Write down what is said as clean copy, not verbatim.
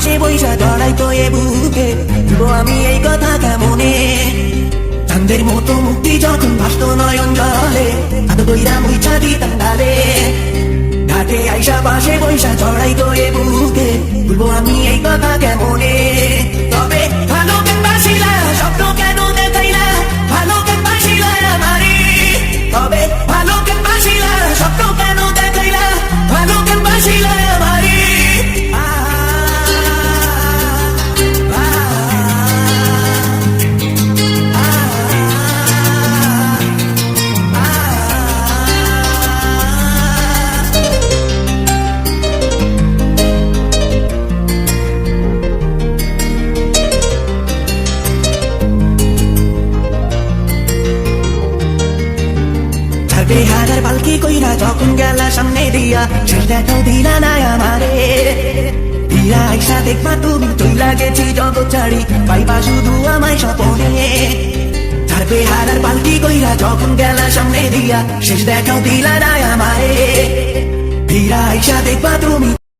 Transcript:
পাশে বৈশা জড়াই তো এ বুকে, বলবো আমি এই কথা কেমনে। চাঁদের মতো মুক্তি যখন ভাসতো নয়ন জলে, এত কইরা মুইছা দিতাম ডালে। ঘাটে আইসা পাশে বৈশা জড়াই তো এ বুকে, বলবো আমি এই কথা কেমনে। তবে ভালো কেন বাসিলা, স্বপ্ন কেন দেখাইলা, ভালো কেন বাসিলা আমারে। তবে ভালো কেন বাসিলা, স্বপ্ন কেন দেখাইলা, ভালো কেন বাসিলা আমারে। হাজার পালকি কইরা যখন গেলা সামনে দিয়া, শেষ দেখাও দিলা না আমারে। দিয়া আইসা দেখবা তুমি চইলা গেছি জগৎ ছাড়ি, পাইবা শুধু আমায় স্বপনে। ছাড়বে হাজার পালকি কইরা যখন গেলা সামনে দিয়া, শেষ দেখাও দিলা না আমারে। দিয়া আইসা দেখবা তুমি